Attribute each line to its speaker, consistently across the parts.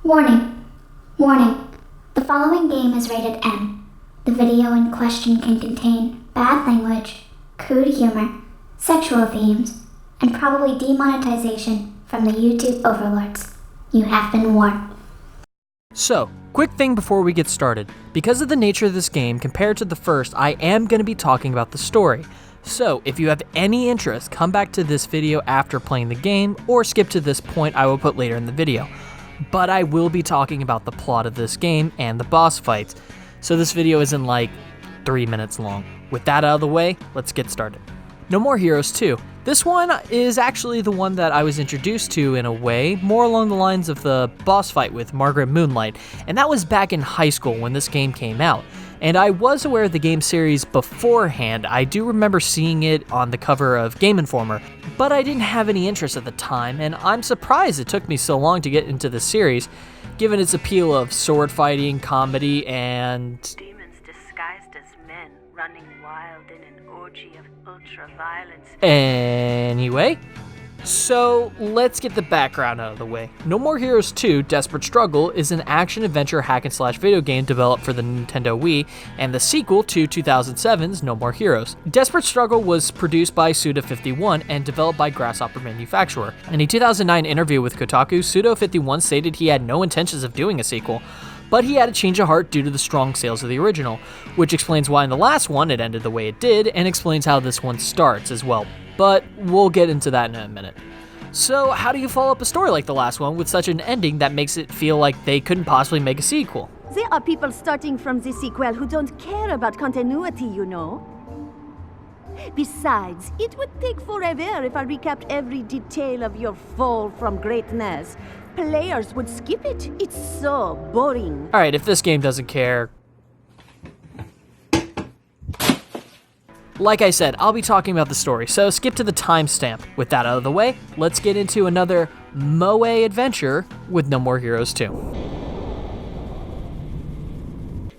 Speaker 1: Warning. Warning. The following game is rated M. The video in question can contain bad language, crude humor, sexual themes, and probably demonetization from the YouTube overlords. You have been warned.
Speaker 2: So, quick thing before we get started. Because of the nature of this game compared to the first, I am going to be talking about the story. So, if you have any interest, come back to this video after playing the game, or skip to this point I will put later in the video. But I will be talking about the plot of this game and the boss fights, so this video isn't like 3 minutes long. With that out of the way, let's get started. No More Heroes 2. This one is actually the one that I was introduced to in a way, more along the lines of the boss fight with Margaret Moonlight, and that was back in high school when this game came out. And I was aware of the game series beforehand. I do remember seeing it on the cover of Game Informer, but I didn't have any interest at the time, and I'm surprised it took me so long to get into the series, given its appeal of sword fighting, comedy, and
Speaker 3: demons disguised as men running wild in an orgy of ultra-violence.
Speaker 2: Anyway, so let's get the background out of the way. No More Heroes 2 Desperate Struggle is an action-adventure hack-and-slash video game developed for the Nintendo Wii and the sequel to 2007's No More Heroes. Desperate Struggle was produced by Suda51 and developed by Grasshopper Manufacturer. In a 2009 interview with Kotaku, Suda51 stated he had no intentions of doing a sequel, but he had a change of heart due to the strong sales of the original, which explains why in the last one it ended the way it did, and explains how this one starts as well. But we'll get into that in a minute. So how do you follow up a story like the last one with such an ending that makes it feel like they couldn't possibly make a sequel?
Speaker 4: There are people starting from the sequel who don't care about continuity, you know. Besides, it would take forever if I recapped every detail of your fall from greatness. Players would skip it. It's so boring.
Speaker 2: Alright, if this game doesn't care... Like I said, I'll be talking about the story, so skip to the timestamp. With that out of the way, let's get into another Moe adventure with No More Heroes 2.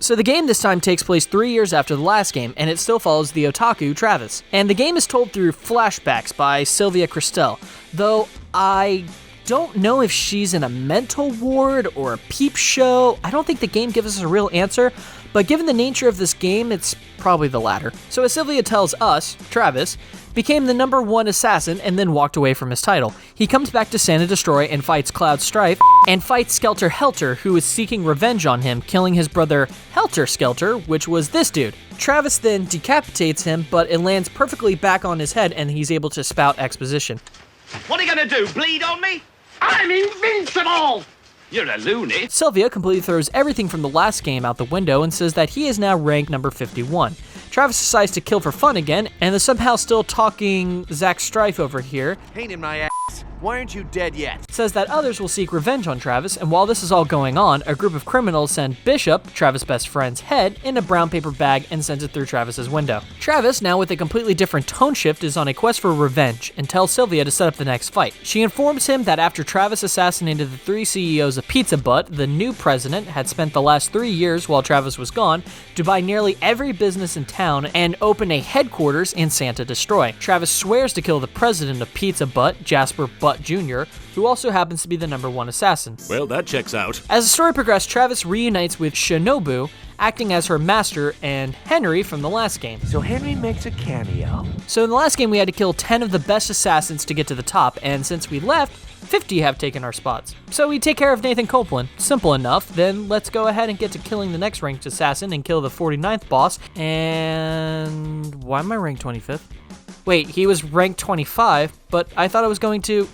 Speaker 2: So the game this time takes place 3 years after the last game, and it still follows the otaku, Travis. And the game is told through flashbacks by Sylvia Christel, though I don't know if she's in a mental ward or a peep show. I don't think the game gives us a real answer, but given the nature of this game, it's probably the latter. So as Sylvia tells us, Travis became the #1 assassin and then walked away from his title. He comes back to Sand and Destroy and fights Cloud Strife, and fights Skelter Helter, who is seeking revenge on him, killing his brother Helter Skelter, which was this dude. Travis then decapitates him, but it lands perfectly back on his head and he's able to spout exposition.
Speaker 5: What are you gonna do, bleed on me? I'm invincible! You're a loony.
Speaker 2: Sylvia completely throws everything from the last game out the window and says that he is now rank number 51. Travis decides to kill for fun again, and the somehow still talking Zack Strife over here
Speaker 6: Pain in my ass. Why aren't you dead yet?
Speaker 2: says that others will seek revenge on Travis, and while this is all going on, a group of criminals send Bishop, Travis' best friend's head, in a brown paper bag and sends it through Travis's window. Travis, now with a completely different tone shift, is on a quest for revenge and tells Sylvia to set up the next fight. She informs him that after Travis assassinated the 3 CEOs of Pizza Butt, the new president had spent the last 3 years while Travis was gone to buy nearly every business in town and open a headquarters in Santa Destroy. Travis swears to kill the president of Pizza Butt, Jasper Butt Jr., who also happens to be the #1 assassin.
Speaker 6: Well, that checks out.
Speaker 2: As the story progresses, Travis reunites with Shinobu, acting as her master, and Henry from the last game.
Speaker 6: So Henry makes a cameo.
Speaker 2: So in the last game, we had to kill 10 of the best assassins to get to the top, and since we left, 50 have taken our spots. So we take care of Nathan Copeland. Simple enough. Then let's go ahead and get to killing the next ranked assassin and kill the 49th boss. And why am I ranked 25th? Wait, he was ranked 25, but I thought I was going to...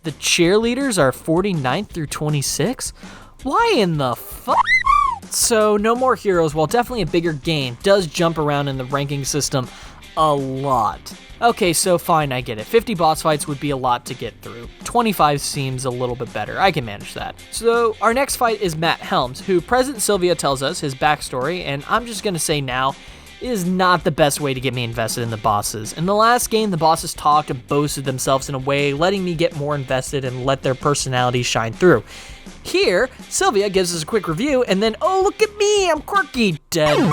Speaker 2: The cheerleaders are 49th through 26? Why in the fuck? So No More Heroes, while definitely a bigger game, does jump around in the ranking system a lot. Okay, so fine, I get it. 50 boss fights would be a lot to get through. 25 seems a little bit better. I can manage that. So our next fight is Matt Helms, who President Sylvia tells us his backstory, and I'm just gonna say now, is not the best way to get me invested in the bosses. In the last game, the bosses talked and boasted themselves in a way, letting me get more invested and let their personalities shine through. Here, Sylvia gives us a quick review, and then, oh, look at me, I'm quirky, dead.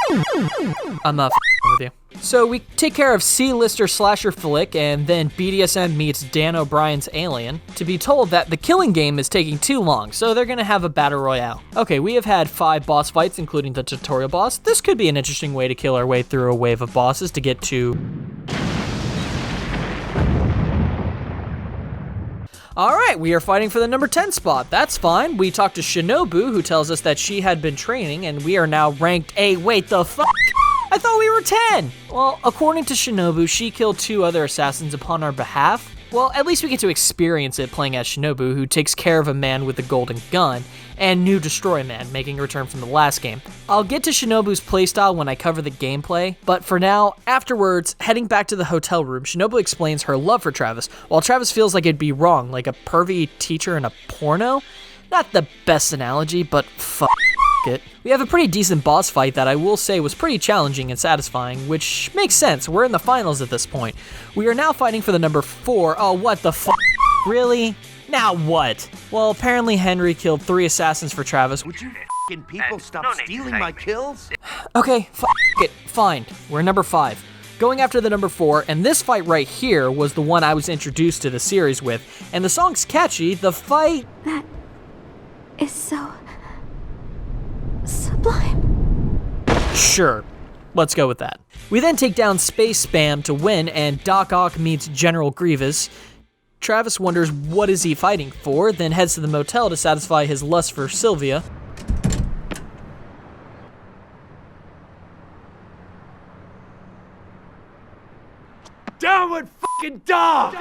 Speaker 2: I'm not with you. So we take care of C-lister slasher flick and then BDSM meets Dan O'Brien's Alien to be told that the killing game is taking too long, so they're gonna have a battle royale. Okay, we have had 5 boss fights, including the tutorial boss. This could be an interesting way to kill our way through a wave of bosses to get to... Alright, we are fighting for the number 10 spot. That's fine. We talked to Shinobu, who tells us that she had been training, and we are now ranked A. Wait, the fuck? I thought we were 10! Well, according to Shinobu, she killed 2 other assassins upon our behalf. Well, at least we get to experience it playing as Shinobu, who takes care of a man with a golden gun, and New Destroy Man, making a return from the last game. I'll get to Shinobu's playstyle when I cover the gameplay, but for now, afterwards, heading back to the hotel room, Shinobu explains her love for Travis, while Travis feels like it'd be wrong, like a pervy teacher in a porno? Not the best analogy, but fuck it. We have a pretty decent boss fight that I will say was pretty challenging and satisfying, which makes sense, we're in the finals at this point. We are now fighting for the number 4, oh what the fuck, really? Now what? Well, apparently Henry killed 3 assassins for Travis.
Speaker 6: Would you f***ing people stop
Speaker 5: no need to
Speaker 6: stealing
Speaker 5: thank
Speaker 6: my
Speaker 5: me.
Speaker 6: kills?
Speaker 2: Okay, it, fine. We're number 5. Going after the number 4, and this fight right here was the one I was introduced to the series with, and the song's catchy, the fight...
Speaker 7: That is so... sublime.
Speaker 2: Sure, let's go with that. We then take down Space Spam to win, and Doc Ock meets General Grievous. Travis wonders what is he fighting for, then heads to the motel to satisfy his lust for Sylvia.
Speaker 6: Downward f***ing dog!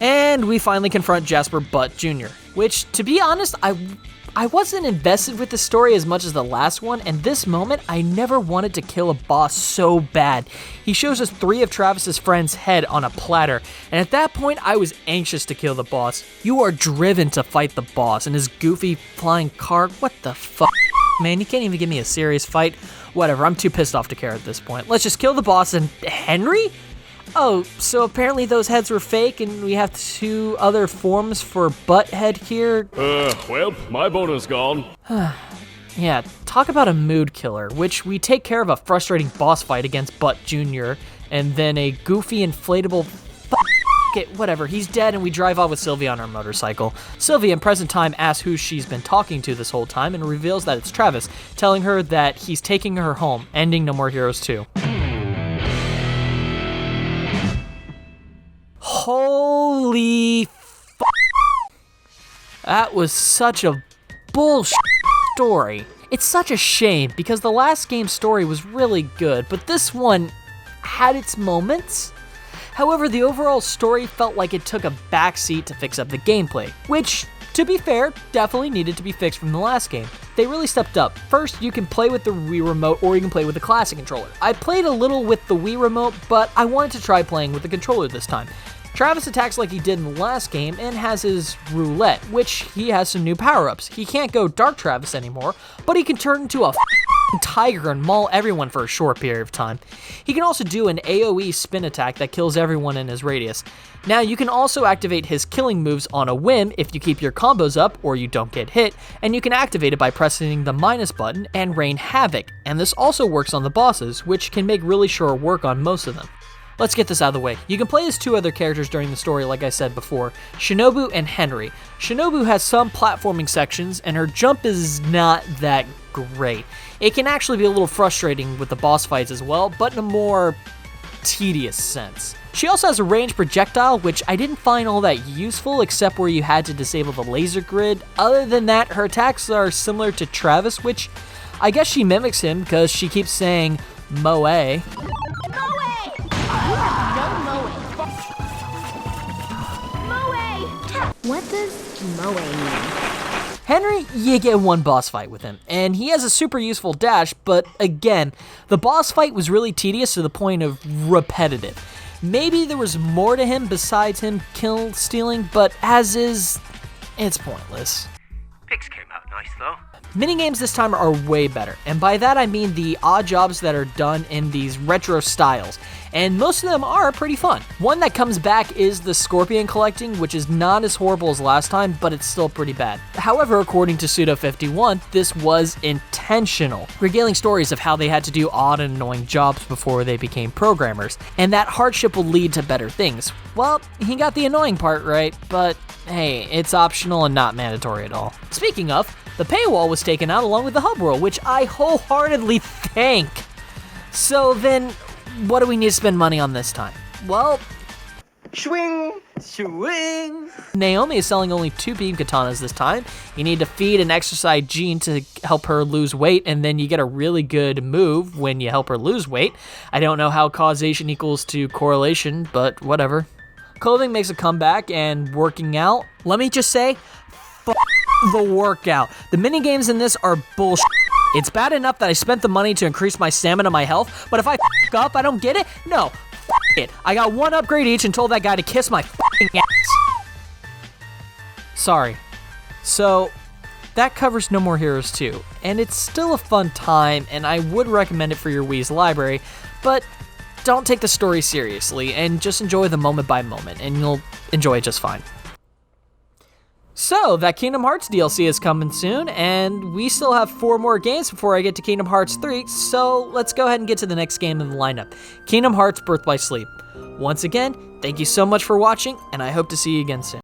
Speaker 2: And we finally confront Jasper Butt Jr., which, to be honest, I wasn't invested with the story as much as the last one, and this moment, I never wanted to kill a boss so bad. He shows us 3 of Travis's friends' head on a platter, and at that point, I was anxious to kill the boss. You are driven to fight the boss, and his goofy flying car, what the fuck? Man, you can't even give me a serious fight. Whatever, I'm too pissed off to care at this point. Let's just kill the boss and Henry? Oh, so apparently those heads were fake and we have 2 other forms for butt head here?
Speaker 8: Well, my bonus gone.
Speaker 2: Yeah, talk about a mood killer, which we take care of a frustrating boss fight against Butt Jr., and then a goofy inflatable whatever, he's dead and we drive off with Sylvia on our motorcycle. Sylvia in present time asks who she's been talking to this whole time and reveals that it's Travis, telling her that he's taking her home, ending No More Heroes 2. Holy that was such a bullshit story. It's such a shame because the last game's story was really good, but this one had its moments. However, the overall story felt like it took a backseat to fix up the gameplay, which, to be fair, definitely needed to be fixed from the last game. They really stepped up. First, you can play with the Wii Remote or you can play with the classic controller. I played a little with the Wii Remote, but I wanted to try playing with the controller this time. Travis attacks like he did in the last game and has his roulette, which he has some new power-ups. He can't go Dark Travis anymore, but he can turn into a tiger and maul everyone for a short period of time. He can also do an AoE spin attack that kills everyone in his radius. Now you can also activate his killing moves on a whim if you keep your combos up or you don't get hit, and you can activate it by pressing the minus button and rain havoc, and this also works on the bosses, which can make really short work on most of them. Let's get this out of the way. You can play as 2 other characters during the story, like I said before, Shinobu and Henry. Shinobu has some platforming sections, and her jump is not that great. It can actually be a little frustrating with the boss fights as well, but in a more tedious sense. She also has a ranged projectile, which I didn't find all that useful, except where you had to disable the laser grid. Other than that, her attacks are similar to Travis, which I guess she mimics him because she keeps saying, Moe.
Speaker 7: What does Moe mean?
Speaker 2: Henry, you get 1 boss fight with him, and he has a super useful dash, but again, the boss fight was really tedious to the point of repetitive. Maybe there was more to him besides him kill stealing, but as is, it's pointless.
Speaker 5: Pigs came out nice, though.
Speaker 2: Minigames this time are way better, and by that I mean the odd jobs that are done in these retro styles. and most of them are pretty fun. One that comes back is the scorpion collecting, which is not as horrible as last time, but it's still pretty bad. However, according to Pseudo51, this was intentional, regaling stories of how they had to do odd and annoying jobs before they became programmers, and that hardship will lead to better things. Well, he got the annoying part right, but hey, it's optional and not mandatory at all. Speaking of, the paywall was taken out along with the hub world, which I wholeheartedly thank. So then, what do we need to spend money on this time? Well,
Speaker 6: Swing, swing.
Speaker 2: Naomi is selling only 2 beam katanas this time. You need to feed and exercise Jean to help her lose weight, and then you get a really good move when you help her lose weight. I don't know how causation equals to correlation, but whatever. Clothing makes a comeback, and working out, let me just say, the workout. The minigames in this are bullshit. It's bad enough that I spent the money to increase my stamina, my health, but if I up, I don't get it? No, it. I got 1 upgrade each and told that guy to kiss my ass. Sorry. So, that covers No More Heroes 2, and it's still a fun time, and I would recommend it for your Wii's library, but don't take the story seriously, and just enjoy the moment by moment, and you'll enjoy it just fine. So, that Kingdom Hearts DLC is coming soon, and we still have 4 more games before I get to Kingdom Hearts 3, so let's go ahead and get to the next game in the lineup, Kingdom Hearts Birth by Sleep. Once again, thank you so much for watching, and I hope to see you again soon.